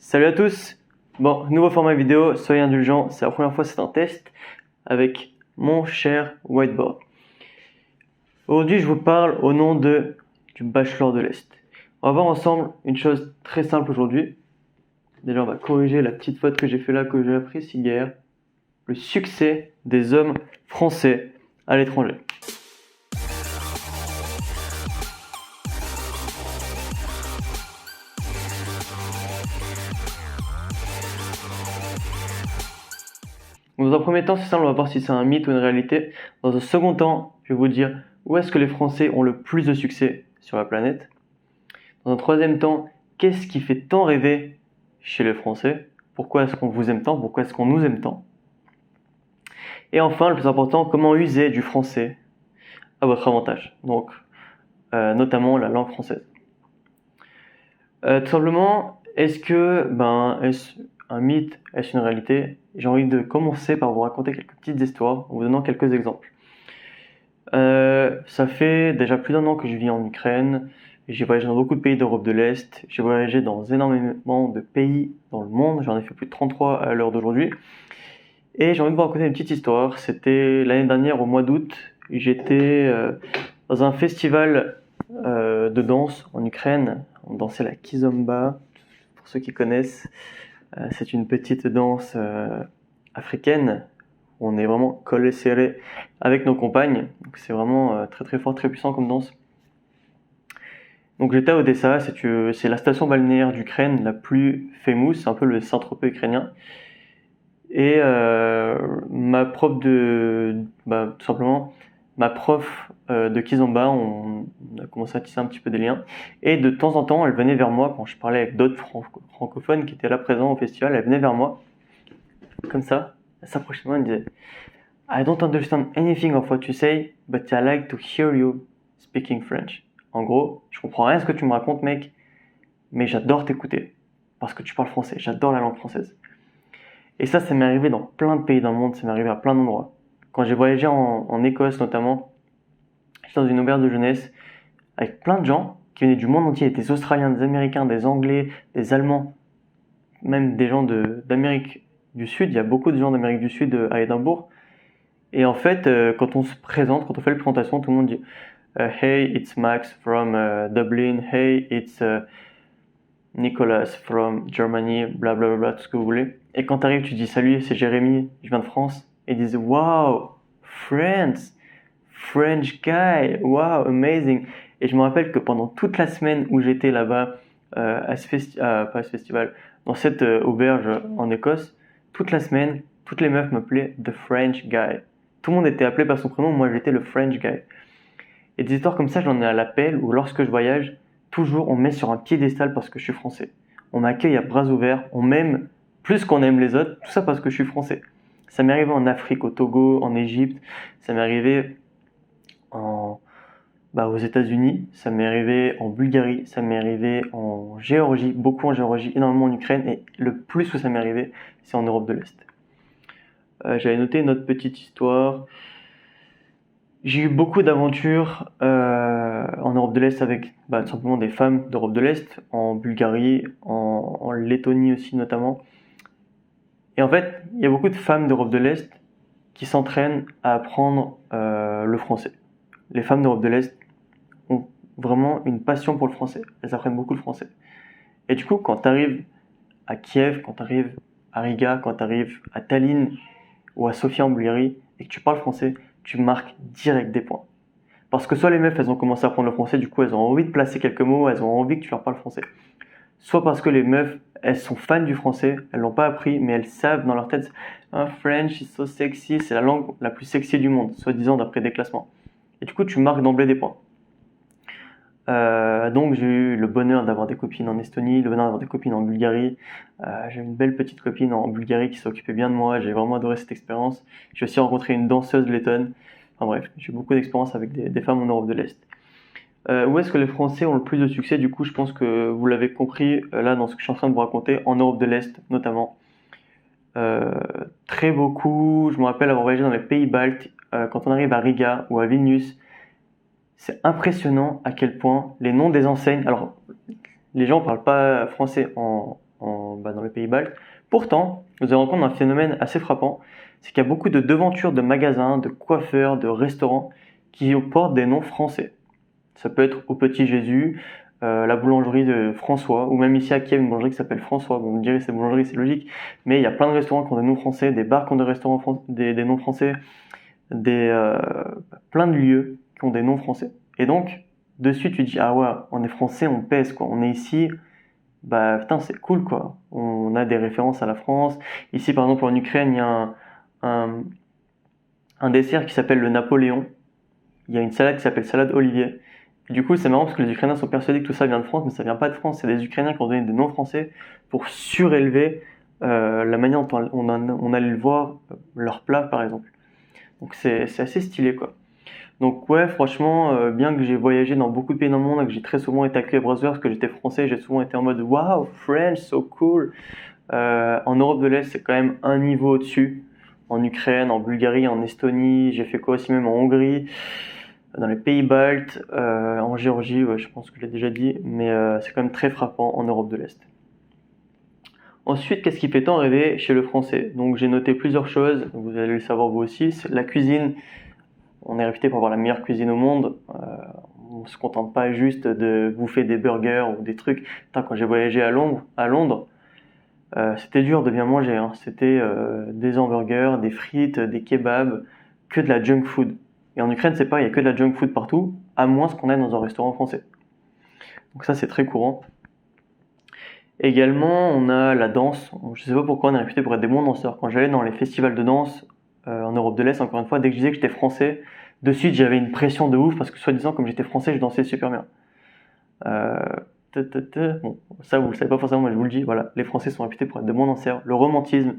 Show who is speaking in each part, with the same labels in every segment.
Speaker 1: Salut à tous. Bon, nouveau format vidéo, soyez indulgents, c'est la première fois que c'est un test avec mon cher whiteboard. Aujourd'hui, je vous parle au nom du Bachelor de l'Est. On va voir ensemble une chose très simple aujourd'hui. Déjà, on va corriger la petite faute que j'ai fait là, que j'ai apprise hier. Le succès des hommes français à l'étranger. Dans un premier temps, c'est simple, on va voir si c'est un mythe ou une réalité. Dans un second temps, je vais vous dire où est-ce que les Français ont le plus de succès sur la planète. Dans un troisième temps, qu'est-ce qui fait tant rêver chez les Français? Pourquoi est-ce qu'on vous aime tant? Pourquoi est-ce qu'on nous aime tant? Et enfin, le plus important, comment user du français à votre avantage. Donc, notamment la langue française. Tout simplement, est-ce un mythe, est-ce une réalité? J'ai envie de commencer par vous raconter quelques petites histoires en vous donnant quelques exemples. Ça fait déjà plus d'1 an que je vis en Ukraine. J'ai voyagé dans beaucoup de pays d'Europe de l'Est. J'ai voyagé dans énormément de pays dans le monde. J'en ai fait plus de 33 à l'heure d'aujourd'hui. Et j'ai envie de vous raconter une petite histoire. C'était l'année dernière au mois d'août. J'étais dans un festival de danse en Ukraine. On dansait la kizomba, pour ceux qui connaissent. C'est une petite danse africaine. On est vraiment collé serré avec nos compagnes. Donc c'est vraiment très très fort, très puissant comme danse. Donc j'étais à Odessa, c'est la station balnéaire d'Ukraine la plus famous, c'est un peu le Saint-Tropez ukrainien. Et ma prof tout simplement, ma prof de kizomba, on a commencé à tisser un petit peu des liens. Et de temps en temps, elle venait vers moi quand je parlais avec d'autres francophones qui étaient là présents au festival. Elle venait vers moi, comme ça, elle s'approchait de moi et me disait I don't understand anything of what you say, but I like to hear you speaking French. En gros, je comprends rien à ce que tu me racontes, mec, mais j'adore t'écouter parce que tu parles français. J'adore la langue française. Et ça m'est arrivé dans plein de pays dans le monde, ça m'est arrivé à plein d'endroits. Quand j'ai voyagé en Écosse notamment, j'étais dans une auberge de jeunesse avec plein de gens qui venaient du monde entier, des Australiens, des Américains, des Anglais, des Allemands, même des gens d'Amérique du Sud. Il y a beaucoup de gens d'Amérique du Sud à Édimbourg. Et en fait, quand on se présente, quand on fait la présentation, tout le monde dit Hey, it's Max from Dublin. Hey, it's Nicolas from Germany, blablabla, tout ce que vous voulez. Et quand tu arrives, tu dis salut, c'est Jérémy, je viens de France. Et ils disent wow, France, French guy, wow, amazing. Et je me rappelle que pendant toute la semaine où j'étais là-bas, pas à ce festival, dans cette auberge en Écosse, toute la semaine, toutes les meufs m'appelaient The French guy. Tout le monde était appelé par son prénom, moi j'étais le French guy. Et des histoires comme ça, j'en ai à l'appel, où lorsque je voyage, toujours on me met sur un piédestal parce que je suis français. On m'accueille à bras ouverts, on m'aime plus qu'on aime les autres, tout ça parce que je suis français. Ça m'est arrivé en Afrique, au Togo, en Égypte, ça m'est arrivé aux États-Unis, ça m'est arrivé en Bulgarie, ça m'est arrivé en Géorgie, beaucoup en Géorgie, énormément en Ukraine, et le plus où ça m'est arrivé, c'est en Europe de l'Est. J'avais noté une autre petite histoire. J'ai eu beaucoup d'aventures en Europe de l'Est avec tout simplement des femmes d'Europe de l'Est, en Bulgarie, en Lettonie aussi notamment. Et en fait, il y a beaucoup de femmes d'Europe de l'Est qui s'entraînent à apprendre le français. Les femmes d'Europe de l'Est ont vraiment une passion pour le français. Elles apprennent beaucoup le français. Et du coup, quand tu arrives à Kiev, quand tu arrives à Riga, quand tu arrives à Tallinn ou à Sofia en Bulgarie et que tu parles français, tu marques direct des points. Parce que soit les meufs, elles ont commencé à apprendre le français, du coup elles ont envie de placer quelques mots, elles ont envie que tu leur parles français. Soit parce que les meufs, elles sont fans du français, elles l'ont pas appris, mais elles savent dans leur tête, French is so sexy, c'est la langue la plus sexy du monde, soi-disant d'après des classements. Et du coup, tu marques d'emblée des points. Donc j'ai eu le bonheur d'avoir des copines en Estonie, le bonheur d'avoir des copines en Bulgarie. J'ai une belle petite copine en Bulgarie qui s'occupait bien de moi, j'ai vraiment adoré cette expérience. J'ai aussi rencontré une danseuse lettonne. Enfin bref, j'ai eu beaucoup d'expérience avec des femmes en Europe de l'Est. Où est-ce que les Français ont le plus de succès? Du coup, je pense que vous l'avez compris là dans ce que je suis en train de vous raconter, en Europe de l'Est notamment. Très beaucoup, je me rappelle avoir voyagé dans les pays baltes, quand on arrive à Riga ou à Vilnius, c'est impressionnant à quel point les noms des enseignes, alors les gens parlent pas français en dans les pays baltes. Pourtant, vous allez rencontrer un phénomène assez frappant, c'est qu'il y a beaucoup de devantures de magasins, de coiffeurs, de restaurants qui portent des noms français. Ça peut être au Petit Jésus, la boulangerie de François, ou même ici à Kiev, une boulangerie qui s'appelle François. Bon, vous me direz, c'est boulangerie, c'est logique, mais il y a plein de restaurants qui ont des noms français, des bars qui ont des restaurants des noms français, plein de lieux qui ont des noms français. Et donc, de suite, tu dis, ah ouais, on est français, on pèse, quoi. On est ici, bah putain, c'est cool, quoi. On a des références à la France. Ici, par exemple, en Ukraine, il y a un dessert qui s'appelle le Napoléon. Il y a une salade qui s'appelle salade Olivier. Et du coup, c'est marrant parce que les Ukrainiens sont persuadés que tout ça vient de France, mais ça vient pas de France. C'est des Ukrainiens qui ont donné des noms français pour surélever la manière dont on allait le voir, leur plat, par exemple. Donc c'est assez stylé, quoi. Donc ouais, franchement, bien que j'ai voyagé dans beaucoup de pays dans le monde et que j'ai très souvent été accueilli à Bruxelles parce que j'étais français, j'ai souvent été en mode wow, French, so cool. En Europe de l'Est, c'est quand même un niveau au-dessus. En Ukraine, en Bulgarie, en Estonie, j'ai fait quoi aussi même en Hongrie, dans les pays baltes, en Géorgie, ouais, je pense que je l'ai déjà dit, mais c'est quand même très frappant en Europe de l'Est. Ensuite, qu'est-ce qui fait tant rêver chez le français? Donc j'ai noté plusieurs choses, vous allez le savoir vous aussi, c'est la cuisine. On est réputé pour avoir la meilleure cuisine au monde. On se contente pas juste de bouffer des burgers ou des trucs. Putain, quand j'ai voyagé à Londres, c'était dur de bien manger, hein. C'était des hamburgers, des frites, des kebabs, que de la junk food. Et en Ukraine, c'est pas, il y a que de la junk food partout, à moins qu'on aille dans un restaurant français. Donc ça, c'est très courant. Également, on a la danse. Je sais pas pourquoi on est réputé pour être des bons danseurs. Quand j'allais dans les festivals de danse en Europe de l'Est, encore une fois, dès que je disais que j'étais français, de suite j'avais une pression de ouf parce que soi-disant, comme j'étais français, je dansais super bien. Bon, ça vous le savez pas forcément, mais je vous le dis. Voilà, les Français sont réputés pour être de bons danseurs. Le romantisme,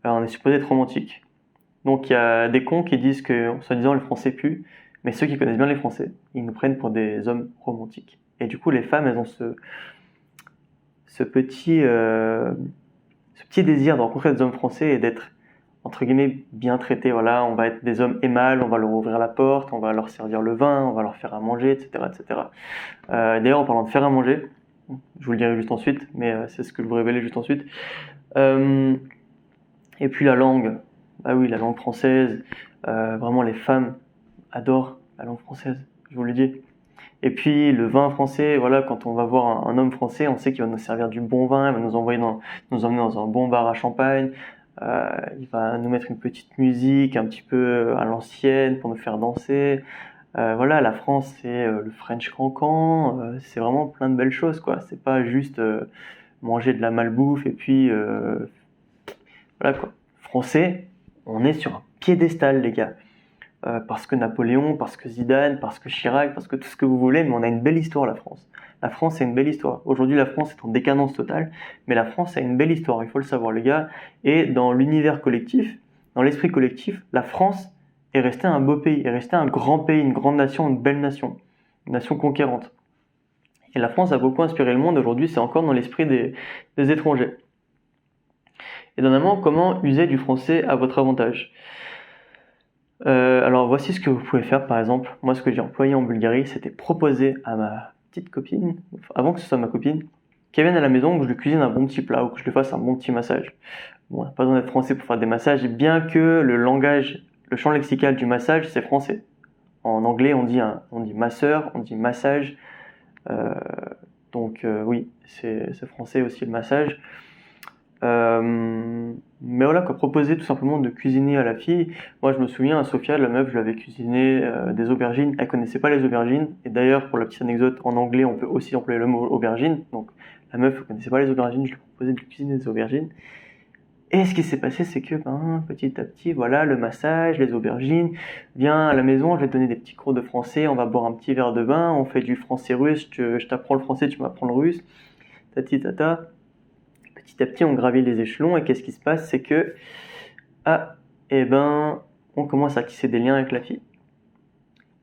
Speaker 1: on est supposé être romantique. Donc il y a des cons qui disent que, soi-disant, les Français puent, mais ceux qui connaissent bien les Français, ils nous prennent pour des hommes romantiques. Et du coup, les femmes, elles ont ce petit désir de rencontrer des hommes français et d'être entre guillemets bien traités. Voilà, on va être des hommes aimables, on va leur ouvrir la porte, on va leur servir le vin, on va leur faire à manger, etc., etc. D'ailleurs, en parlant de faire à manger, je vous le dirai juste ensuite, mais c'est ce que je vous révéler juste ensuite. Et puis la langue, ah oui, la langue française. Vraiment, les femmes adorent la langue française, je vous le dis. Et puis le vin français, voilà, quand on va voir un homme français, on sait qu'il va nous servir du bon vin, il va nous emmener dans un bon bar à champagne, il va nous mettre une petite musique un petit peu à l'ancienne pour nous faire danser. Voilà, la France, c'est le French cancan, c'est vraiment plein de belles choses, quoi. C'est pas juste manger de la malbouffe et puis voilà, quoi. Français, on est sur un piédestal, les gars. Parce que Napoléon, parce que Zidane, parce que Chirac, parce que tout ce que vous voulez, mais on a une belle histoire, la France. La France, c'est une belle histoire. Aujourd'hui, la France est en décadence totale, mais la France a une belle histoire, il faut le savoir, les gars. Et dans l'univers collectif, dans l'esprit collectif, la France est restée un beau pays, est restée un grand pays, une grande nation, une belle nation, une nation conquérante. Et la France a beaucoup inspiré le monde, aujourd'hui, c'est encore dans l'esprit des étrangers. Et dernièrement, comment user du français à votre avantage? Alors voici ce que vous pouvez faire par exemple. Moi ce que j'ai employé en Bulgarie, c'était proposer à ma petite copine, avant que ce soit ma copine, qu'elle vienne à la maison, que je lui cuisine un bon petit plat ou que je lui fasse un bon petit massage. Bon, on n'a pas besoin d'être français pour faire des massages, bien que le champ lexical du massage, c'est français. En anglais, on dit masseur, on dit massage. Donc oui, c'est français aussi le massage. Mais voilà, quoi, proposer tout simplement de cuisiner à la fille. Moi, je me souviens, à Sofia, la meuf, je lui avais cuisiné des aubergines. Elle connaissait pas les aubergines. Et d'ailleurs, pour la petite anecdote, en anglais, on peut aussi employer le mot aubergine. Donc, la meuf ne connaissait pas les aubergines. Je lui proposais de cuisiner des aubergines. Et ce qui s'est passé, c'est que, petit à petit, voilà, le massage, les aubergines. Viens à la maison, je vais te donner des petits cours de français. On va boire un petit verre de vin. On fait du français russe. Je t'apprends le français, tu m'apprends le russe. Tati tata. Petit à petit, on gravit les échelons et qu'est-ce qui se passe, c'est que on commence à tisser des liens avec la fille.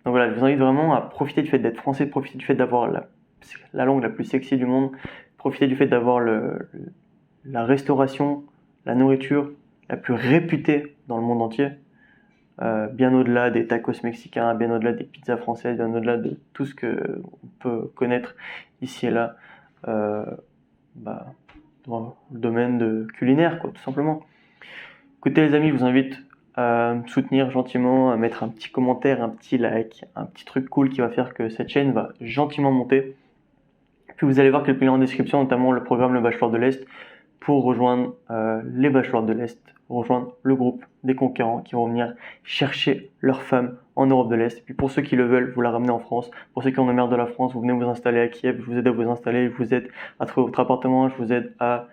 Speaker 1: Donc voilà, je vous invite vraiment à profiter du fait d'être français, profiter du fait d'avoir la langue la plus sexy du monde, profiter du fait d'avoir la restauration, la nourriture la plus réputée dans le monde entier, bien au-delà des tacos mexicains, bien au-delà des pizzas françaises, bien au-delà de tout ce que on peut connaître ici et là. dans le domaine culinaire, quoi, tout simplement. Écoutez les amis, je vous invite à me soutenir gentiment, à mettre un petit commentaire, un petit like, un petit truc cool qui va faire que cette chaîne va gentiment monter. Puis vous allez voir quelques liens en description, notamment le programme Le Bachelor de l'Est, pour rejoindre les Bachelors de l'Est, rejoindre le groupe des conquérants qui vont venir chercher leurs femmes en Europe de l'Est. Et puis pour ceux qui le veulent, vous la ramenez en France. Pour ceux qui en ont marre de la France, vous venez vous installer à Kiev, je vous aide à vous installer, je vous aide à trouver votre appartement, je vous aide à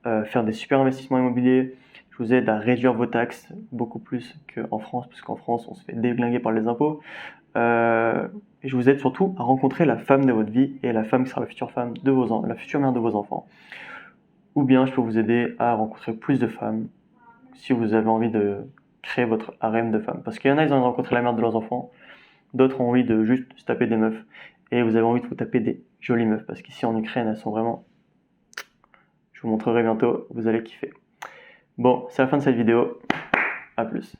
Speaker 1: faire des super investissements immobiliers. Je vous aide à réduire vos taxes beaucoup plus qu'en France, parce qu'en France, on se fait déglinguer par les impôts. Et je vous aide surtout à rencontrer la femme de votre vie et la femme qui sera la future femme de la future mère de vos enfants. Ou bien je peux vous aider à rencontrer plus de femmes si vous avez envie de créer votre harem de femmes. Parce qu'il y en a, ils ont envie de rencontrer la mère de leurs enfants. D'autres ont envie de juste se taper des meufs. Et vous avez envie de vous taper des jolies meufs. Parce qu'ici en Ukraine, elles sont vraiment... Je vous montrerai bientôt, vous allez kiffer. Bon, c'est la fin de cette vidéo. À plus.